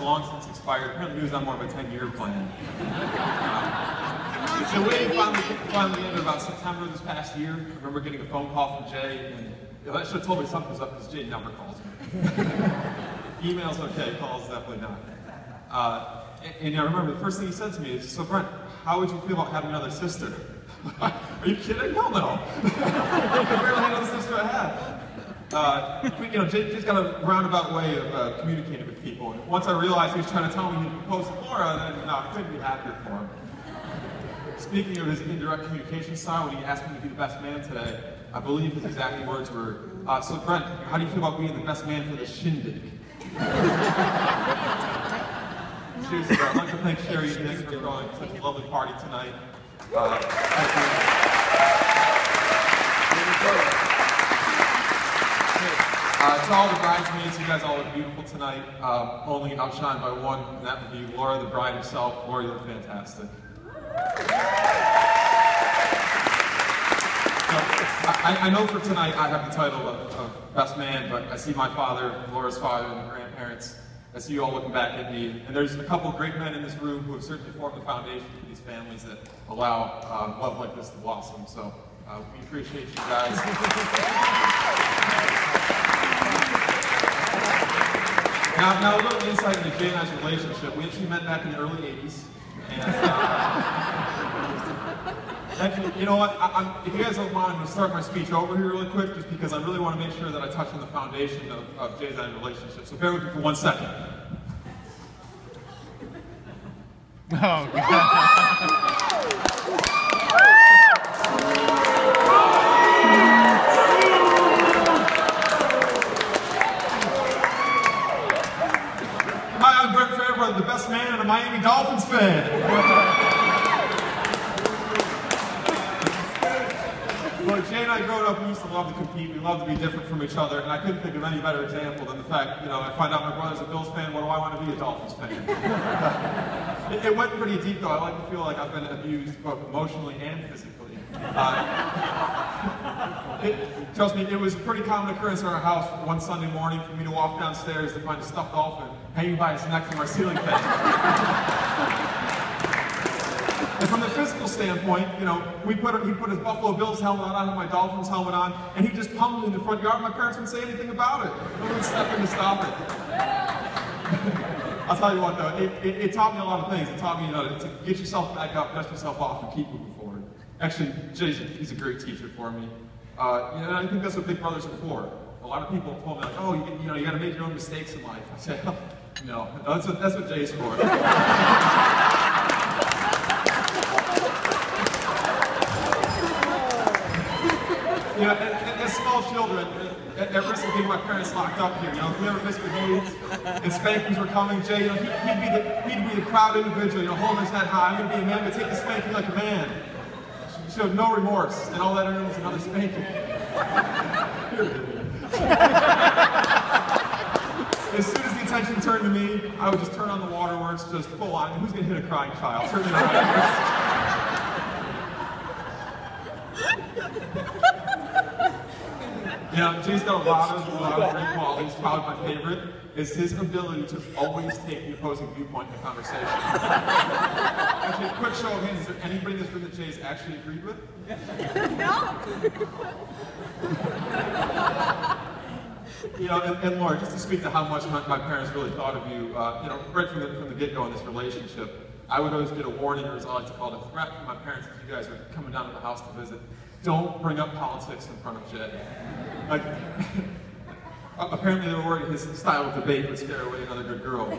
long since expired. Apparently he was on more of a 10-year plan. So we finally ended about September this past year. I remember getting a phone call from Jay, and that should have told me something was up because Jay never calls me. Emails okay, calls definitely not. And I remember the first thing he said to me is, so Brent, how would you feel about having another sister? Are you kidding? Hell no. I barely had another sister I had. Jay's got a roundabout way of communicating with people. And once I realized he was trying to tell me he proposed to Laura, then no, I couldn't be happier for him. Speaking of his indirect communication style, when he asked me to be the best man today, I believe his exact words were, so Brent, how do you feel about being the best man for the shindig? Seriously, I'd like to thank Sherry and Nick for throwing such a lovely party tonight. Thank you. To all the bridesmaids, you guys all look beautiful tonight. Only outshined by one, and that would be Laura, the bride herself. Laura, you look fantastic. I know for tonight I have the title of best man, but I see my father, Laura's father, and the grandparents. I see you all looking back at me. And there's a couple of great men in this room who have certainly formed the foundation for these families that allow love like this to blossom. So we appreciate you guys. Now a little insight into Jay and I's relationship. We actually met back in the early 80s. And, actually, you know what? If you guys don't mind, I'm going to start my speech over here really quick, just because I really want to make sure that I touch on the foundation of Jay's and I's relationship. So bear with me for 1 second. Oh, God. Hi, I'm Brent Fairbrother, the best man and a Miami Dolphins fan. Well, Jay and I growing up, we used to love to compete. We loved to be different from each other, and I couldn't think of any better example than the fact, I find out my brother's a Bills fan. What do I want to be? A Dolphins fan. It went pretty deep, though. I like to feel like I've been abused both emotionally and physically. Trust me, it was a pretty common occurrence in our house one Sunday morning for me to walk downstairs to find a stuffed dolphin hanging by his neck from our ceiling fan. And from the physical standpoint, he put his Buffalo Bills helmet on, I had my Dolphins helmet on, and he just pummeled me in the front yard. My parents wouldn't say anything about it. No one would step in to stop it. I'll tell you what, though, it taught me a lot of things. It taught me, to get yourself back up, dust yourself off, and keep moving forward. Actually, he's a great teacher for me. And I think that's what big brothers are for. A lot of people have told me, like, oh, you got to make your own mistakes in life. I say, no, that's what Jay's for. As small children, at risk of getting my parents locked up here, if we ever misbehaved and spankings were coming, Jay, he'd be the proud individual, holding his head high. I'm going to be a man, but take the spanking like a man. He showed no remorse, and all that earned was another spanking. As soon as the attention turned to me, I would just turn on the waterworks, just full on. Who's going to hit a crying child? Turn me around. Jay's got a lot of great qualities. Probably my favorite is his ability to always take the opposing viewpoint in the conversation. Actually, a quick show of hands, is there anybody in this room that Jay's actually agreed with? No. And Laura, just to speak to how much my parents really thought of you, right from the get-go in this relationship, I would always get a warning, or as I like to call it, a threat from my parents if you guys are coming down to the house to visit. Don't bring up politics in front of Jay. Apparently they were worried his style of debate would scare away another good girl.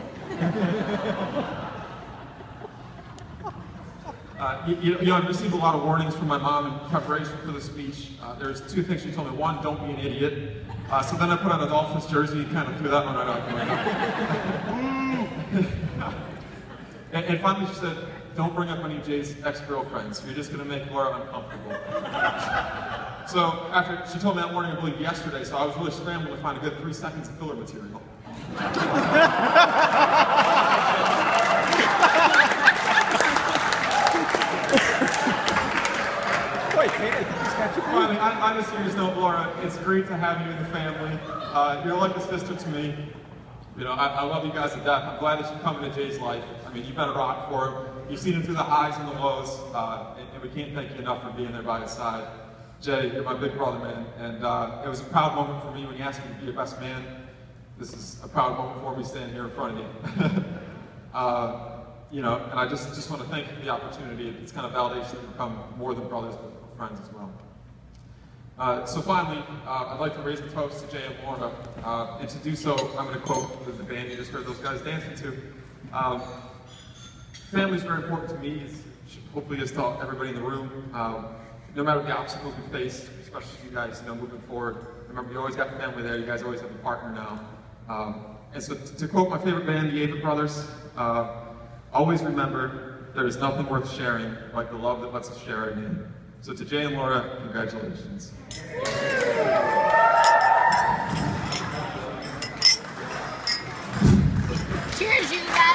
I've received a lot of warnings from my mom in preparation for the speech. There's two things she told me. One, don't be an idiot. So then I put on a Dolphins jersey and kind of threw that one right out. And finally she said, don't bring up any of Jay's ex-girlfriends. You're just going to make Laura uncomfortable. So after she told me that warning, I believe yesterday, so I was really scrambling to find a good 3 seconds of filler material. Finally, on a serious note, Laura, it's great to have you in the family. You're like a sister to me. You know, I love you guys to death. I'm glad that you come into Jay's life. I mean, you've been a rock for him. You've seen him through the highs and the lows, and we can't thank you enough for being there by his side. Jay, you're my big brother, man, and it was a proud moment for me when you asked me to be your best man. This is a proud moment for me standing here in front of you. You know, and I just want to thank you for the opportunity. It's kind of validation to become more than brothers, but friends as well. So finally, I'd like to raise a toast to Jay and Laura, and to do so, I'm going to quote the band you just heard those guys dancing to. Family is very important to me, hopefully is to everybody in the room. No matter the obstacles we face, especially you guys, you know, moving forward, remember you always got family there, you guys always have a partner now. And so to quote my favorite band, the Fairbrother, always remember, there is nothing worth sharing like the love that lets us share it in. So to Jay and Laura, congratulations. Cheers, you guys!